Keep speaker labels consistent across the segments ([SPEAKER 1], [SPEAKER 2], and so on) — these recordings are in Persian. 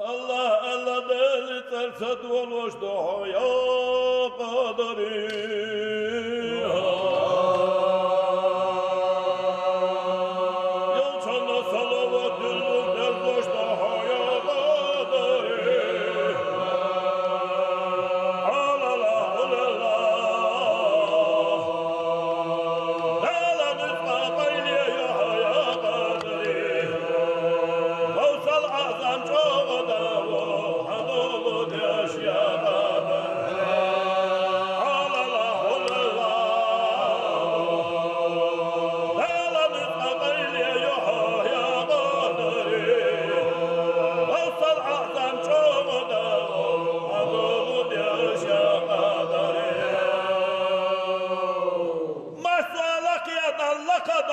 [SPEAKER 1] الله الله دل ترسد والوجد يا قادري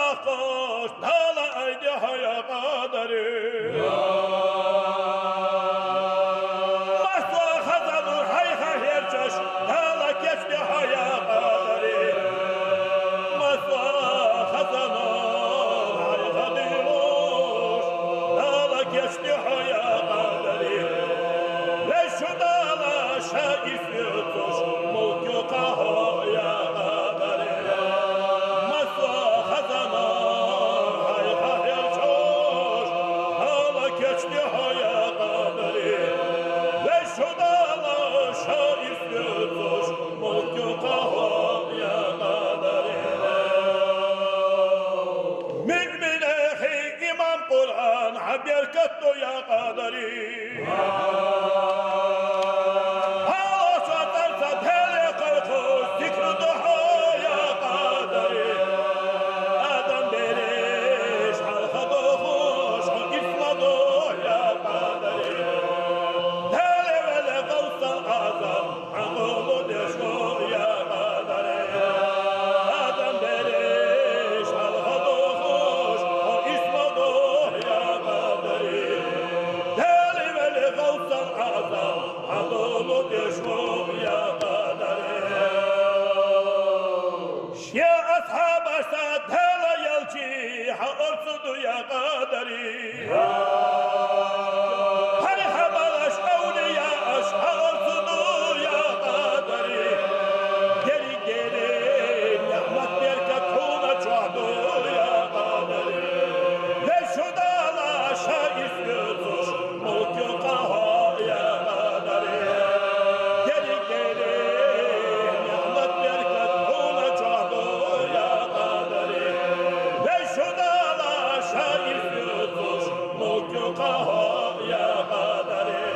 [SPEAKER 1] قاش دالا ايديها يا قادري مصوى خزن الحيخة هيرجش دالا كشتها يا قادري مصوى خزن الحيخة ديروش دالا كشتها يا قادري ليش دالا شايف يطش ملك يقاها يا قادري قرآن عبير كتو يا قادري هلا شطر ستهلي قلقوش ذكر ضحى يا قادري آدم بريش حلقة ضخوش اسم ضوح يا قادري هلي ولي غوث الأعظم عقوم دشو يا قادري آدم بريش حلقة ضخوش اسم ضوح غوث الأعظم عظوم دشو يا قادري يا أصحاب أسد هلا يلجي حأرصد يا قادري هاي حبلش أولياء حأرصد يا قادري جري جري نعمت بركة حومة شعبه يا قادري ليش دالا شايف يطش ملك يقاها يا قادري جري جري نعمت بركة حومة شعبه يا قادري ليش دالا شايف يطش ملك يقاها يا قادري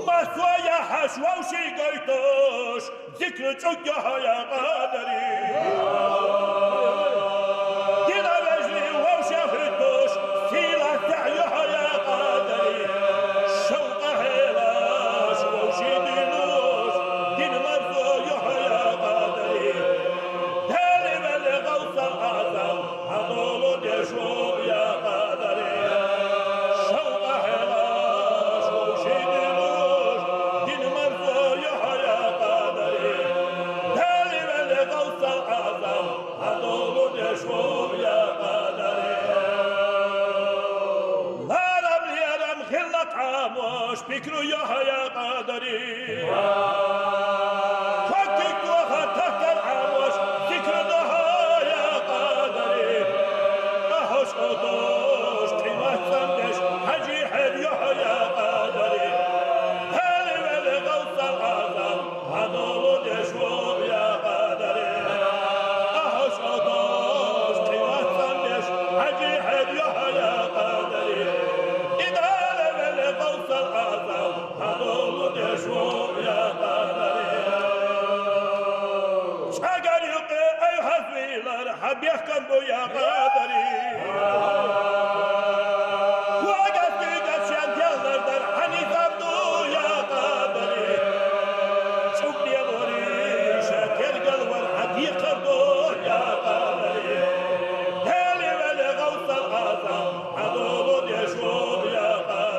[SPEAKER 1] مسوى يا حشوة وشي قيتوش ذكر تشجها يا قادري عاموش بكرو يا قادري فكك وخطك العاموش ذكر ضحى يا قادري أهوش قطوش قيمة سندش حجي حل يا قادري هالي ولي غوث الأعظم هدول دشو يا قادري أهوش قطوش قيمة سندش حجي حل يا قادري غوث الأعظم هدول دشو يا قادري شاقر يقي أيها الفيلر حب يحكم بو يا قادري وقف تيقف شان تيالر در حنيف عبدو يا قادري شوف لي وري شاكر قلور حديق عبدو يا قادري هالي ولي غوث الأعظم هدول دشو يا قادري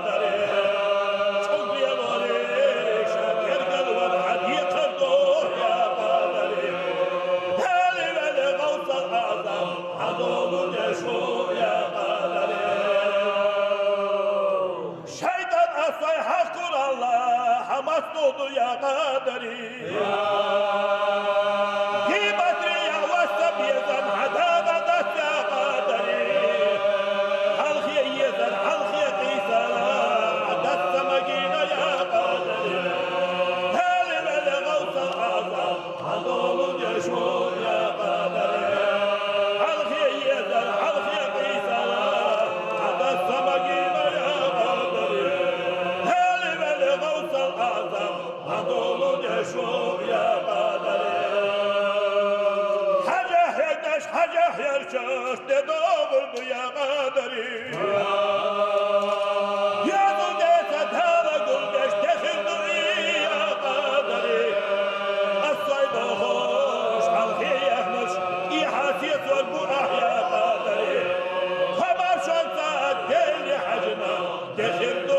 [SPEAKER 1] هذول يشوف يا asay hakkul Allah Hamas doğdu ya kaderi Gibatri ya vasab yezan hadaba das ya kaderi Halkiye yezan halkiye qisana Das samagina ya kaderi Heli veli gavsa azam Handolu ceşun ya kaderi Halkiye yezan halkiye qisana Das samagina ya kaderi Heli veli gavsa azam Handolu ceşun ya kaderi Hacah yerçöş de doğurdu ya kaderi Yazı dese tala gülbeş tehirdu ya kaderi Asay boğuş halki yahmış İhasiyet var bu ah ya kaderi Haber şansa deli hacına tehirdu